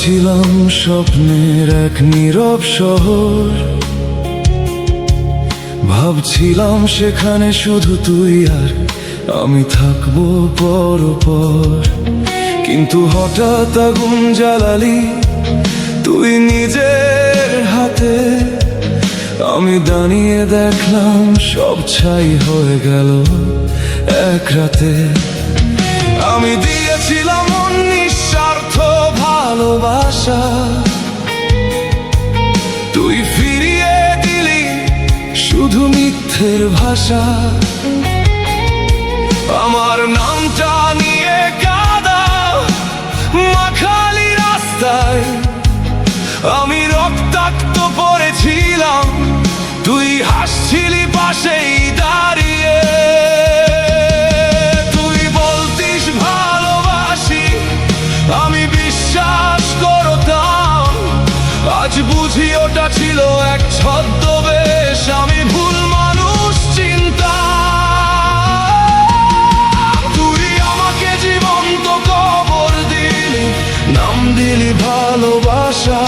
ছিলাম স্বপ্নের এক নীরব শহর, ভাবছিলাম সেখানে শুধু তুই আর আমি থাকবো পরপর। কিন্তু হঠাৎ আগুন জ্বালালি তুই নিজের হাতে, আমি দাঁড়িয়ে দেখলাম সব ছাই হয়ে গেল এক রাতে। আমি দিয়েছিলাম নিঃস্বার্থ ভালোবাসা, তুই ফিরিয়ে দিলি শুধু মিথ্যের ভাষা। আমার নামটা নিয়ে কাদা মাখালি রাস্তায়, আমি রক্তাক্ত পড়েছিলাম, তুই হাসছিলি পাশেই দাঁড়িয়ে। তুই বলতিস ভালোবাসি, আমি বিশ্বাস করতাম, আজ বুঝি ওটা ছিল এক ছদ্মবেশ। আমি ভুল মানুষ চিন্তাম, তুই আমাকে জীবন্ত কবর দিলি, নাম দিলি ভালোবাসা।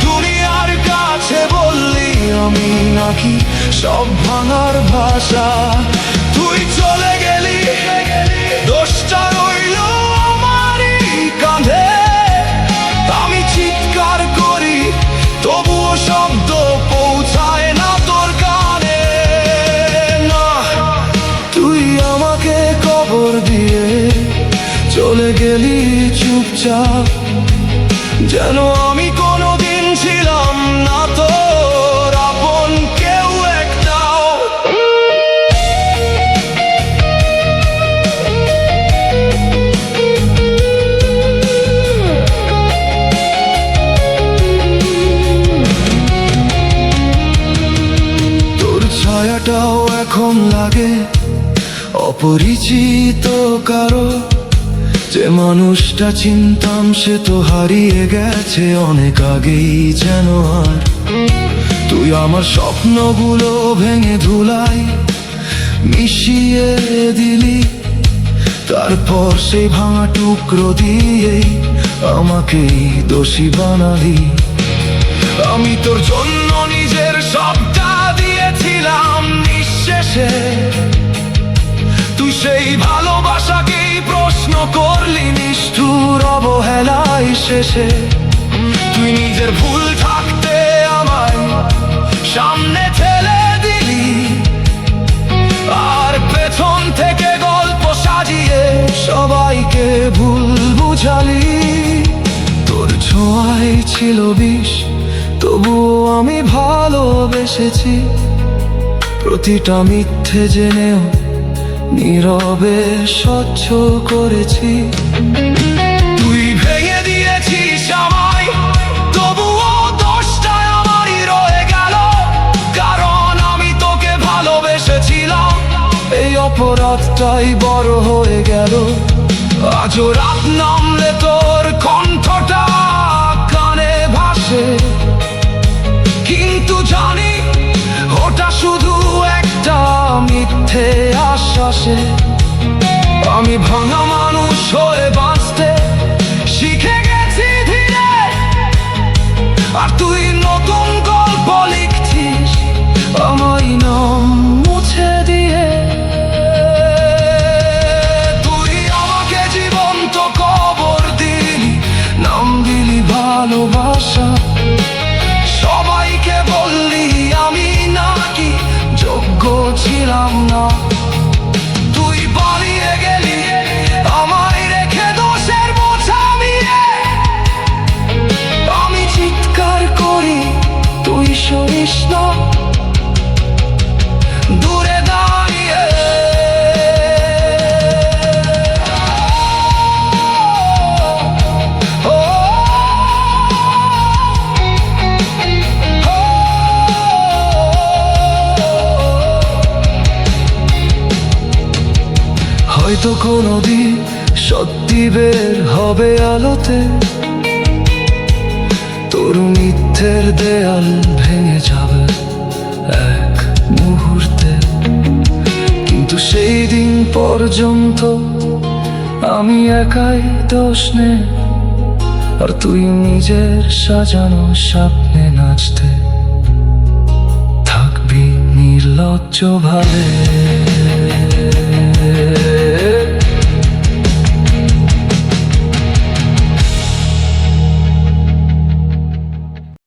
দুনিয়ার কাছে বললি আমি নাকি সব ভাঙার ভাষা। তুই চলে গেলি, দোষটা রইল আমারই কাঁধে। আমি চিৎকার করি তবুও শব্দ পৌঁছায় না তোর কানে। না, তুই আমাকে কবর দিয়ে চলে গেলি চুপচাপ, যেন আমি কোনোদিন ছিলাম না তোর আপন কেউ একটাও। তোর ছায়াটাও এখন লাগে অপরিচিত কারো, যে মানুষটা চিনতাম সে তো হারিয়ে গেছে অনেক আগেই যেন। আর তুই আমার স্বপ্নগুলো ভেঙে ধুলাই মিশিয়ে দিলি, তারপর সেই ভাঙা টুকরো দিয়েই আমাকেই দোষী বানালি। আমি তোর জন্য নিজের সবটা দিয়েছিলাম নিঃশেষে, তুই সেই ভালোবাসাকেই প্রশ্ন করলি নিষ্ঠুর অবহেলায় শেষে। তুই নিজের ভুল থাকতে আমায় সামনে ঠেলে দিলি, আর পেছন থেকে গল্প সাজিয়ে সবাইকে ভুল বুঝালি। তোর ছোঁয়ায় ছিল বিষ, তবুও আমি ভালোবেসেছি, প্রতিটা মিথ্যে জেনেও নীরবে সহ্য করেছি। তুই ভেঙে দিয়েছিস আমায়, তবুও দোষটা আমারই রয়ে গেল, কারণ আমি তোকে ভালোবেসেছিলাম। এই অপরাধটাই বড় হয়ে গেল, আজও রাত নামলে তোর কণ্ঠটা কানে ভাসে, কিন্তু জানি ওটা শুধু একটা মিথ্যে আশ্বাসে। আমি ভাঙা মানুষ হয়ে বাঁচতে শিখে গেছি ধীরে, আর তুই নতুন গল্প লিখছিস আমায় নাম মুছে দিয়ে। তুই আমাকে জীবন্ত কবর দিলি, নাম দিলি ভালোবাসা। সবাইকে বললি আমি নাকি যোগ্য ছিলাম না, তুই পালিয়ে গেলি আমায় রেখে দোষের বোঝা নিয়ে। আমি চিৎকার করি তুই শুনিস না, দূরে দাঁড়িয়ে। হয়তো কোনোদিন সত্যি বের হবে আলোতে, তোর মিথ্যের দেয়াল ভেঙে যাবে এক মুহূর্তে। কিন্তু সেই দিন পর্যন্ত আমি একাই দোষ নে, আর তুই নিজের সাজানো স্বপ্নে নাচতে থাকবি নির্লজ্জ ভাবে।